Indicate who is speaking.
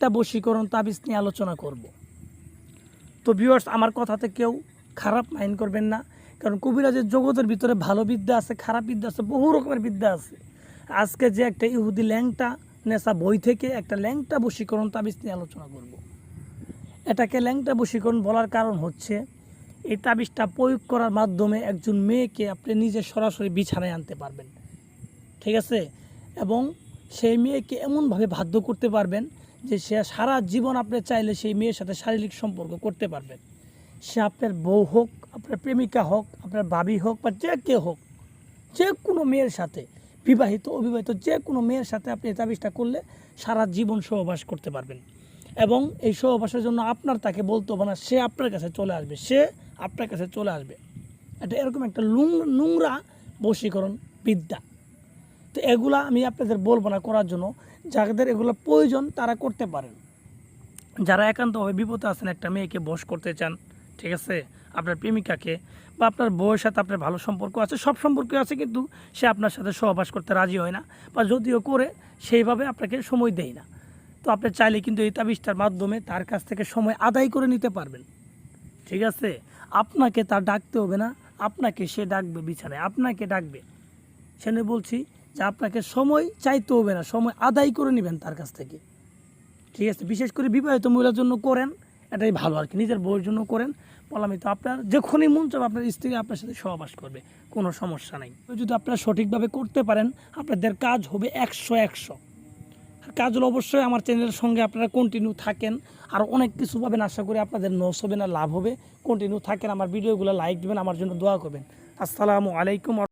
Speaker 1: ল্যাংটা বশীকরণ তাবিজ নিয়ে আলোচনা করব। তো ভিউয়ার্স, আমার কথাতে কেউ খারাপ মাইন্ড করবেন না, কারণ কবিরাজের জগতের ভিতরে ভালো বিদ্যা আছে, খারাপ বিদ্যা আছে, বহু রকমের বিদ্যা আছে। আজকে যে একটা ইহুদি ল্যাংটা নেশা বই থেকে একটা ল্যাংটা বশীকরণ তাবিজ নিয়ে আলোচনা করব। এটাকে ল্যাংটা বশীকরণ বলার কারণ হচ্ছে এই তাবিজটা প্রয়োগ করার মাধ্যমে একজন মেয়েকে আপনি নিজে সরাসরি বিছানায় আনতে পারবেন, ঠিক আছে? এবং সেই মেয়েকে এমনভাবে বাধ্য করতে পারবেন যে সে সারা জীবন আপনি চাইলে সেই মেয়ের সাথে শারীরিক সম্পর্ক করতে পারবেন। সে আপনার বউ হোক, আপনার প্রেমিকা হোক, আপনার ভাবি হোক, বা যে কেউ হোক, যে কোনো মেয়ের সাথে, বিবাহিত অবিবাহিত যে কোনো মেয়ের সাথে আপনি এই তাবিজটা করলে সারা জীবন সহবাস করতে পারবেন। এবং এই সহবাসের জন্য আপনার তাকে বলতে হবে না, সে আপনার কাছে চলে আসবে, সে আপনার কাছে চলে আসবে। এটা এরকম একটা নোংরা বশীকরণ বিদ্যা। তো এগুলা আমি আপনাদের বলবো না করার জন্য, যাদের এগুলো প্রয়োজন তারা করতে পারেন। যারা একান্তভাবে বিপদে আছেন, একটা মেয়েকে বশ করতে চান, ঠিক আছে, আপনার প্রেমিকাকে বা আপনার বউয়ের সাথে আপনার ভালো সম্পর্ক আছে, সব সম্পর্ক আছে, কিন্তু সে আপনার সাথে সহবাস করতে রাজি হয় না, বা যদিও করে সেইভাবে আপনাকে সময় দেয় না। তো আপনি চাইলে কিন্তু এই তাবিজটার মাধ্যমে তার কাছ থেকে সময় আদায় করে নিতে পারবেন, ঠিক আছে? আপনাকে তার ডাকতে হবে না, আপনাকে সে ডাকবে বিছানায়, আপনাকে ডাকবে। সেজন্য বলছি যে আপনাকে সময় চাইতে হবে না, সময় আদায় করে নেবেন তার কাছ থেকে, ঠিক আছে? বিশেষ করে বিবাহিত মহিলার জন্য করেন, এটাই ভালো আর কি। নিজের বউয়ের জন্য করেন, বললামই তো, আপনার যখনই মন চাবে আপনার স্ত্রী আপনার সাথে সহবাস করবে, কোনো সমস্যা নেই। যদি আপনারা সঠিকভাবে করতে পারেন, আপনাদের কাজ হবে 100। আর কাজ হলো অবশ্যই আমার চ্যানেলের সঙ্গে আপনারা কন্টিনিউ থাকেন, আর অনেক কিছু পাবেন, আশা করি আপনাদের লস হবে না, লাভ হবে। কন্টিনিউ থাকেন, আমার ভিডিওগুলো লাইক দেবেন, আমার জন্য দোয়া করবেন। আসসালামু আলাইকুম।